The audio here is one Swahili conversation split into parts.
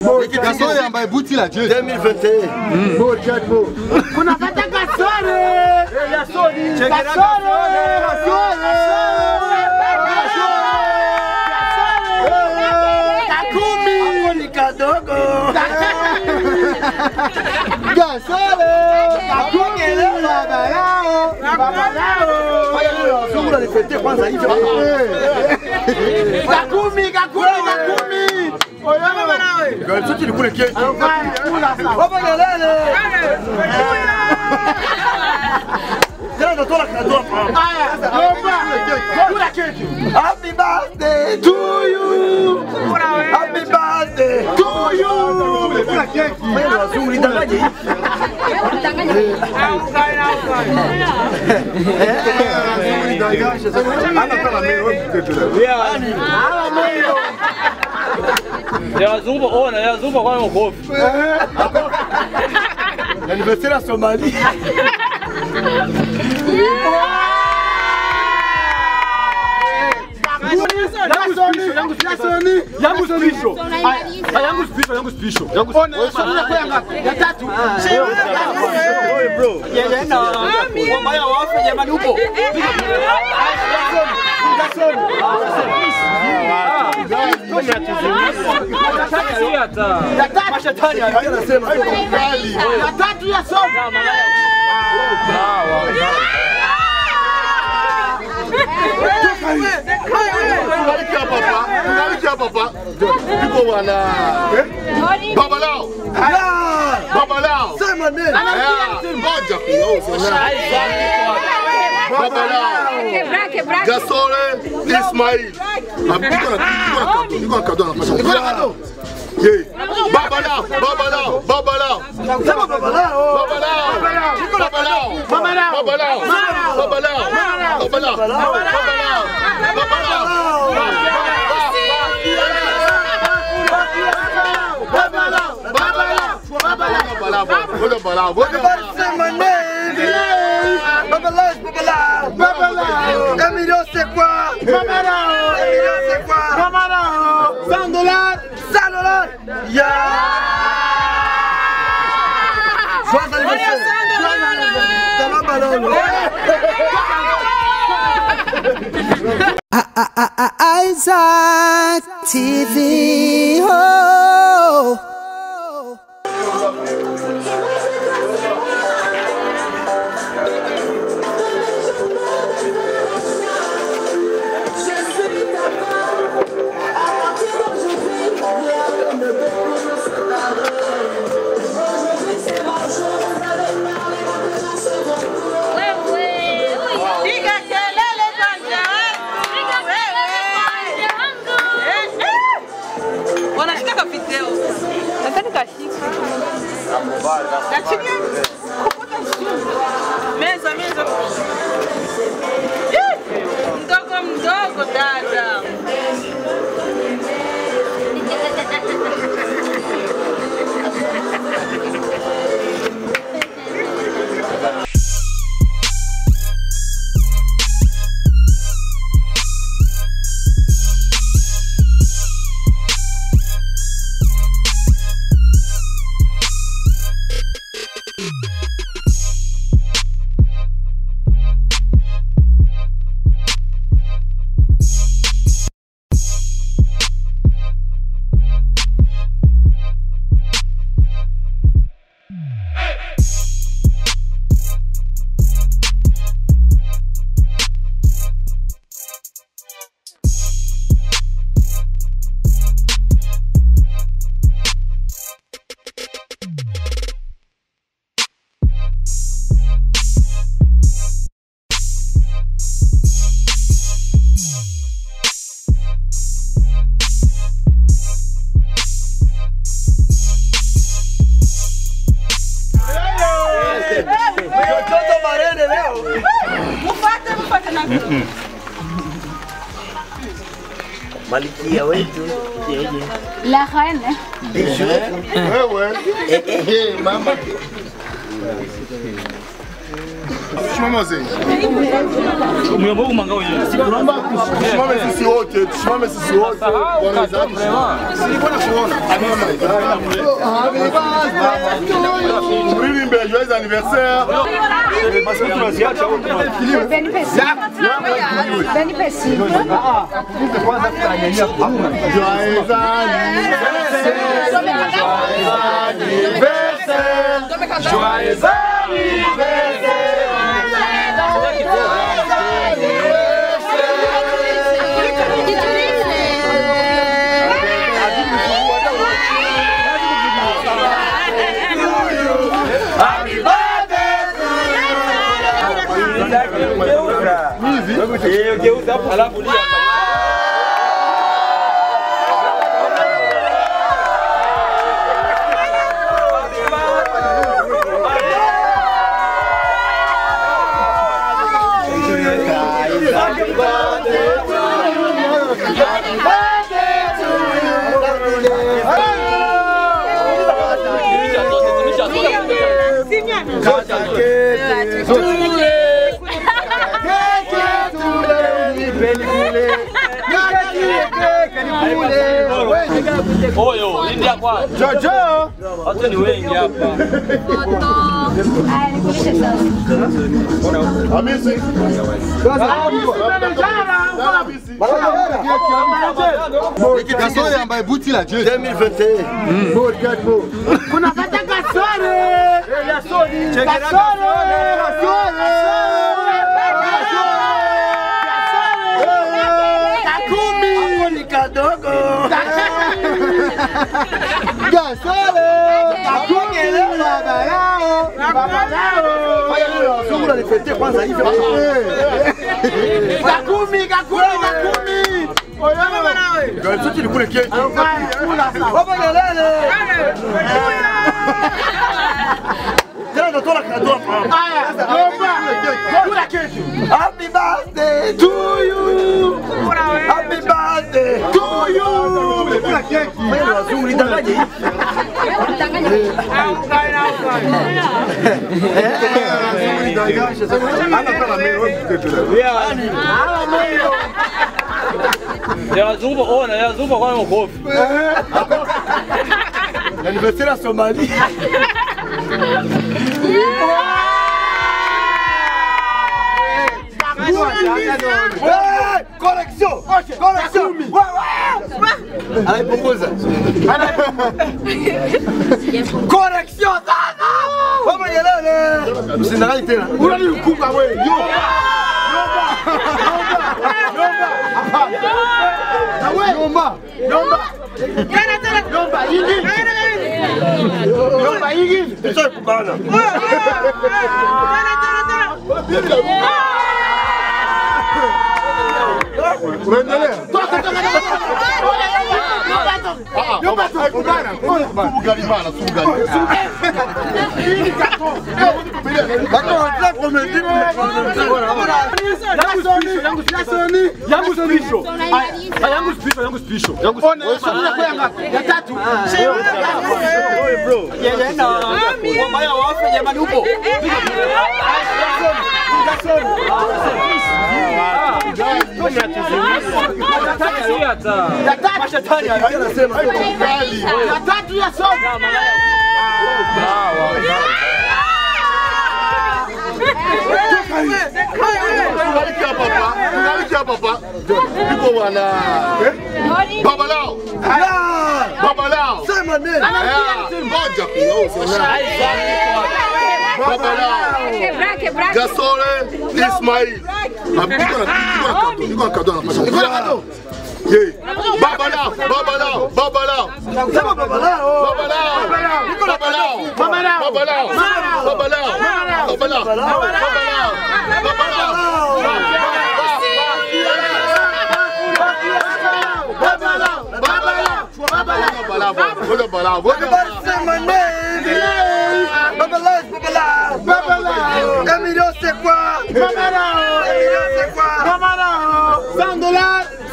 Gasore ambaye buti la jeshi 2021. Bo chatbo. Kuna kata Gasore. Gasore. Kakumi. Ni kadogo. Gasore. Kakumi. Babalao. Sungura ni fete kwanza hivi. Kakumi. Oyama banawe. Gari kule keki. Baba galele. Jana natola kado hapa. Aya, kula keki. Happy birthday to you. Happy birthday to you. Kula keki. Wewe wazuri dangaje hivi. Yazumba ona, yazumba kwa mkofi. L'anniversaire à Somalie. Papa. People wanna Babalao. Babalao. Say my name. Babalao. Gasore Ismail. Babalao. Emilio, c'est quoi? Emilio, c'est quoi? 100 $. 100 $. Yeah! Joyeux anniversaire! Isaac TV. Oh. Mdogo dada. Malikia wetu. La reine. Ouais. Mama. Tusimame wazee. Mwiombo kumanga wenyewe. Tusimame sisi wote, tusimame sisi wote. Silikuwa na kuona. Mrilimbe joyeux anniversaire. Parce que tunaziacha wote. Beni Pessi. Beni Pessi. Kwanza tutanyanyia hakuna. Joyeux anniversaire. Joyeux Oyo, India kwa. Jojo. Watu ni wengi hapa. Hamisi. Gasore ambaye buti la Dieu 2021. Kuna kata Gasore. Gasore. Kakumi. Kadogo. Gasore. Kakumi. Babalao. Sungula nifete kwanza hivi. Kakumi. Oyama nawe. Gari tuti kule keki. Baba nalele. Tena ndo tola kadoa hapa. Kula keki. Happy birthday to you. Happy birthday to you. Kula keki. Wewe wazungu nitangaje hivi? Yazungumza kwa mkofi. L'anniversaire à Somalie. Correction. Allez, propose. Correction. Vamos yelele. Msindangani tena. Unani ukumba wewe. Yomba hiki. Sasa kubana. Unaendelea? Papa. People wanna Babalao. Babalao. Say my name. Babalao. Gasore Ismail. Niko cadeau na passion. Babalao. Emilio, c'est quoi? Emilio, c'est quoi? 100 $.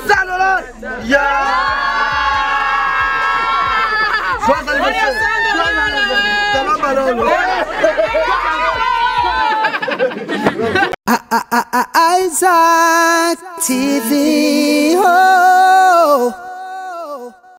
100 $. Yeah! Joyeux anniversaire! Isaac TV. Oh.